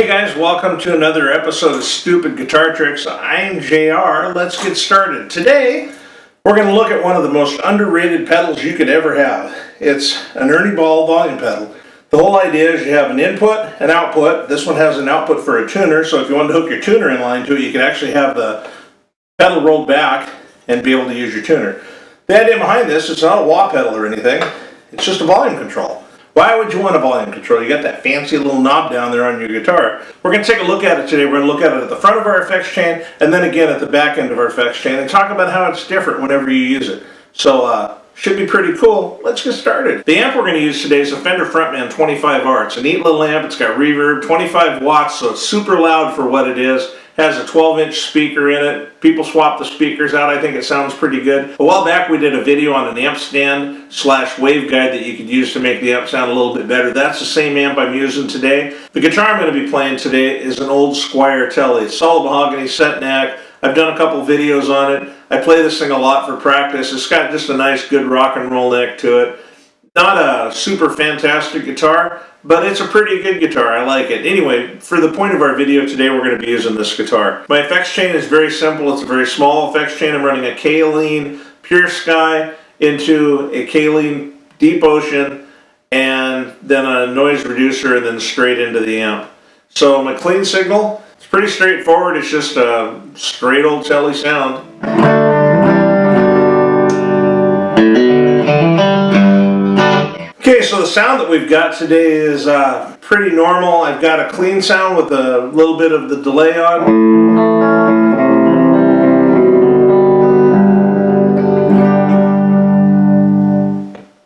Hey guys, welcome to another episode of Stupid Guitar Tricks. I'm JR. Let's get started. Today, we're going to look at one of the most underrated pedals you could ever have. It's an Ernie Ball volume pedal. The whole idea is you have an input and output. This one has an output for a tuner, so if you wanted to hook your tuner in line to it, you could actually have the pedal rolled back and be able to use your tuner. The idea behind this, it's not a wah pedal or anything. It's just a volume control. Why would you want a volume control? You got that fancy little knob down there on your guitar. We're going to take a look at it today. We're going to look at it at the front of our effects chain and then again at the back end of our effects chain and talk about how it's different whenever you use it. So, should be pretty cool. Let's get started. The amp we're going to use today is a Fender Frontman 25R. It's a neat little amp. It's got reverb, 25 watts, so it's super loud for what it is. Has a 12-inch speaker in it. People swap the speakers out. I think it sounds pretty good. A while back we did a video on an amp stand / wave guide that you could use to make the amp sound a little bit better. That's the same amp I'm using today. The guitar I'm going to be playing today is an old Squire Telly. Solid mahogany set neck. I've done a couple videos on it. I play this thing a lot for practice. It's got just a nice good rock and roll neck to it. Not a super fantastic guitar, but it's a pretty good guitar. I like it. Anyway, for the point of our video today, we're going to be using this guitar. My effects chain is very simple. It's a very small effects chain. I'm running a Kaleen Pure Sky into a Kaleen Deep Ocean and then a noise reducer and then straight into the amp. So my clean signal, it's pretty straightforward. It's just a straight old Telly sound. Okay, so the sound that we've got today is pretty normal. I've got a clean sound with a little bit of the delay on.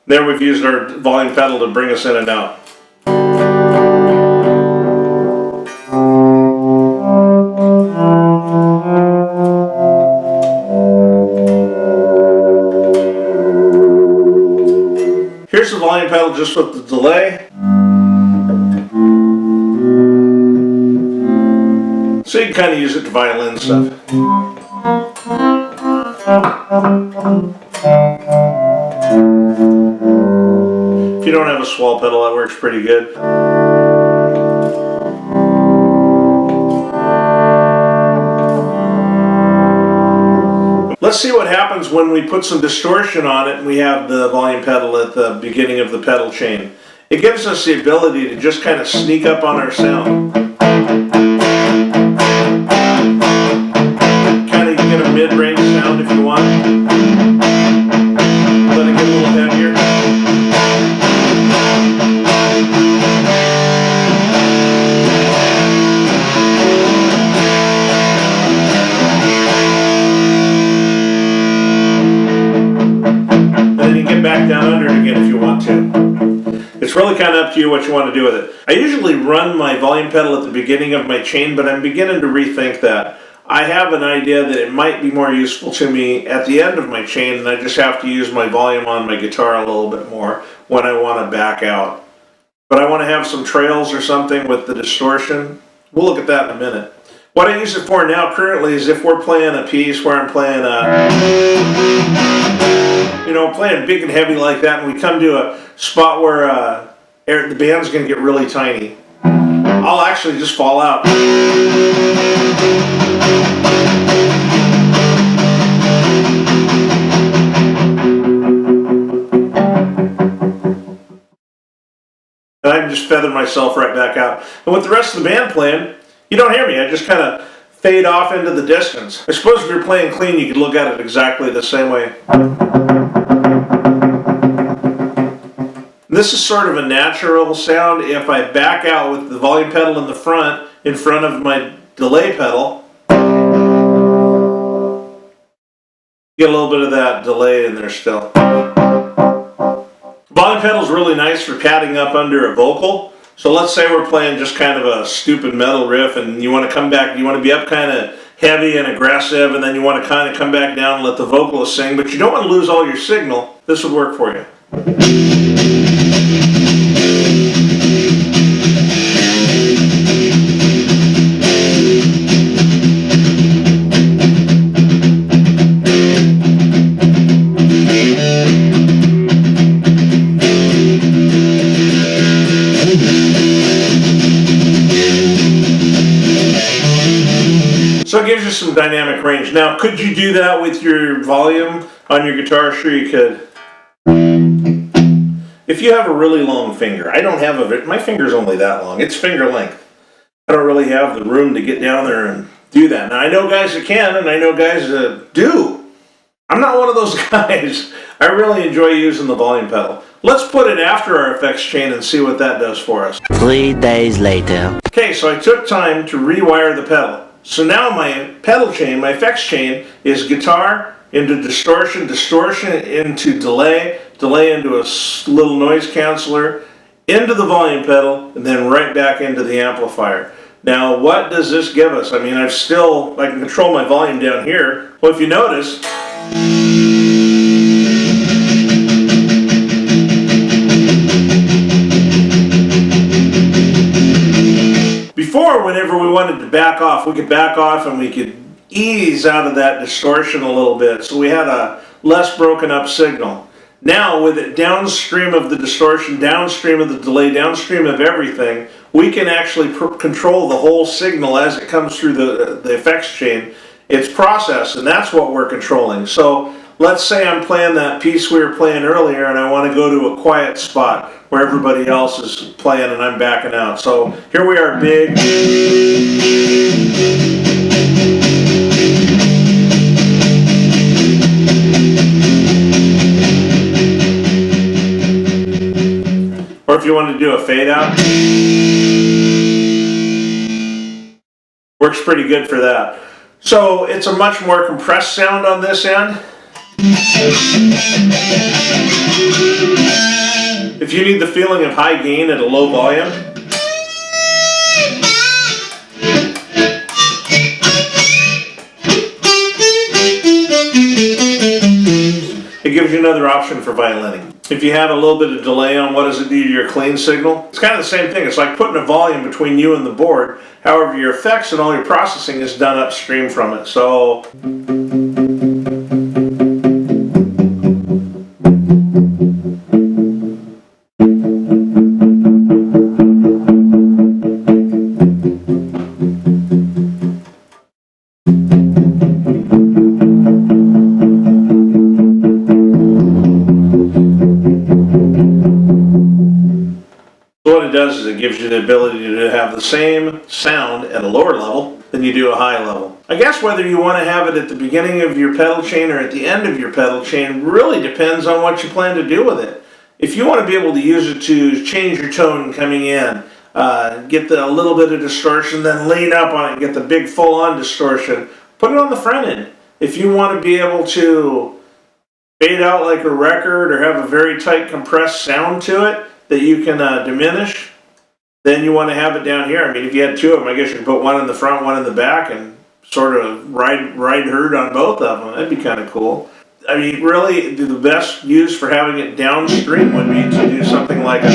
There we've used our volume pedal to bring us in and out. Here's the volume pedal just with the delay. So you can kind of use it to violin stuff. If you don't have a swell pedal, that works pretty good. Let's see what happens when we put some distortion on it and we have the volume pedal at the beginning of the pedal chain. It gives us the ability to just kind of sneak up on our sound. Kind of get a mid-range sound if you want. Let it get a little heavier. Back down under it again if you want to. It's really kind of up to you what you want to do with it. I usually run my volume pedal at the beginning of my chain, but I'm beginning to rethink that. I have an idea that it might be more useful to me at the end of my chain, and I just have to use my volume on my guitar a little bit more when I want to back out. But I want to have some trails or something with the distortion. We'll look at that in a minute. What I use it for now currently is if we're playing a piece where I'm playing playing big and heavy like that, and we come to a spot where the band's going to get really tiny, I'll actually just fall out. And I can just feather myself right back out. And with the rest of the band playing, you don't hear me. I just kind of fade off into the distance. I suppose if you're playing clean, you could look at it exactly the same way. This is sort of a natural sound. If I back out with the volume pedal in front of my delay pedal, get a little bit of that delay in there still. Volume pedal is really nice for padding up under a vocal. So let's say we're playing just kind of a stupid metal riff and you want to come back, you want to be up kind of heavy and aggressive, and then you want to kind of come back down and let the vocalist sing, but you don't want to lose all your signal. This would work for you. dynamic range. Now, could you do that with your volume on your guitar? Sure you could. If you have a really long finger, I don't have my finger's only that long. It's finger length. I don't really have the room to get down there and do that. Now, I know guys that can, and I know guys that do. I'm not one of those guys. I really enjoy using the volume pedal. Let's put it after our effects chain and see what that does for us. 3 days later. Okay, so I took time to rewire the pedal. So now my pedal chain, my effects chain, is guitar into distortion, distortion into delay, delay into a little noise canceller, into the volume pedal, and then right back into the amplifier. Now, what does this give us? I mean, I can control my volume down here. Well, if you notice, before, whenever we wanted to back off, we could back off and we could ease out of that distortion a little bit, so we had a less broken up signal. Now, with it downstream of the distortion, downstream of the delay, downstream of everything, we can actually control the whole signal as it comes through the effects chain. It's processed, and that's what we're controlling. So let's say I'm playing that piece we were playing earlier, and I want to go to a quiet spot where everybody else is playing and I'm backing out. So here we are, big. Or if you want to do a fade out, works pretty good for that. So it's a much more compressed sound on this end. If you need the feeling of high gain at a low volume, it gives you another option for violining. If you have a little bit of delay on, what does it do to your clean signal? It's kind of the same thing. It's like putting a volume between you and the board. However, your effects and all your processing is done upstream from it. So what it does is it gives you the ability to have the same sound at a lower level than you do a high level. I guess whether you want to have it at the beginning of your pedal chain or at the end of your pedal chain really depends on what you plan to do with it. If you want to be able to use it to change your tone coming in, get a little bit of distortion, then lean up on it and get the big full-on distortion, put it on the front end. If you want to be able to fade out like a record or have a very tight compressed sound to it that you can diminish, then you want to have it down here. I mean, if you had two of them, I guess you could put one in the front, one in the back, and sort of ride herd on both of them. That'd be kind of cool. I mean, really, the best use for having it downstream would be to do something like a...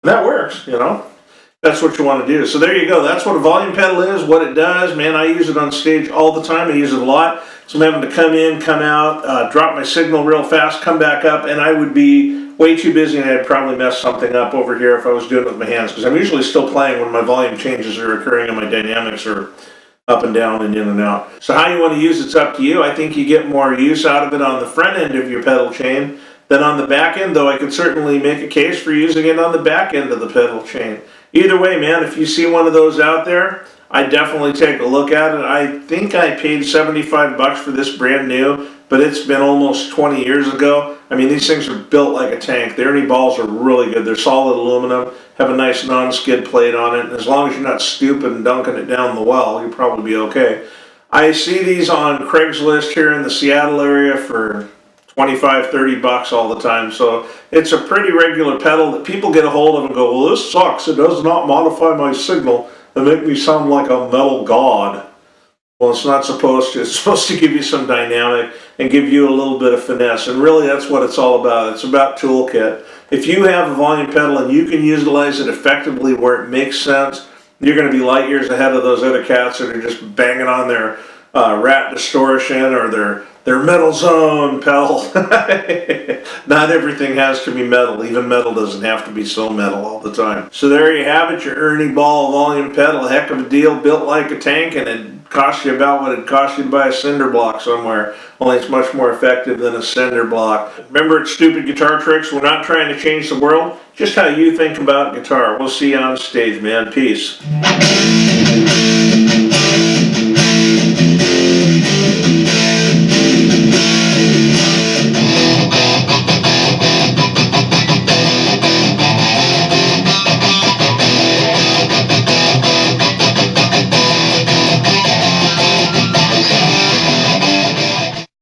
That works, you know. That's what you want to do. So there you go. That's what a volume pedal is, what it does. Man, I use it on stage all the time. I use it a lot. So I'm having to come in, come out, drop my signal real fast, come back up, and I would be way too busy and I'd probably mess something up over here if I was doing it with my hands, because I'm usually still playing when my volume changes are occurring and my dynamics are up and down and in and out. So how you want to use it's up to you. I think you get more use out of it on the front end of your pedal chain than on the back end, though I could certainly make a case for using it on the back end of the pedal chain. Either way, man, if you see one of those out there, I definitely take a look at it. I think I paid $75 for this brand new, but it's been almost 20 years ago. I mean, these things are built like a tank. The Ernie balls are really good. They're solid aluminum, have a nice non-skid plate on it, and as long as you're not stupid and dunking it down the well, you'll probably be okay. I see these on Craigslist here in the Seattle area for $25, $30 all the time, so it's a pretty regular pedal that people get a hold of and go, well, this sucks. It does not modify my signal and make me sound like a metal god. Well, it's not supposed to. It's supposed to give you some dynamic and give you a little bit of finesse, and really that's what it's all about. It's about toolkit. If you have a volume pedal and you can utilize it effectively where it makes sense, you're going to be light years ahead of those other cats that are just banging on their rat distortion or their metal zone pedal. Not everything has to be metal. Even metal doesn't have to be so metal all the time. So there you have it, your Ernie Ball volume pedal. A heck of a deal, built like a tank, and it cost you about what it cost you to buy a cinder block somewhere. Only it's much more effective than a cinder block. Remember, at Stupid Guitar Tricks, we're not trying to change the world, just how you think about guitar. We'll see you on stage, man. Peace.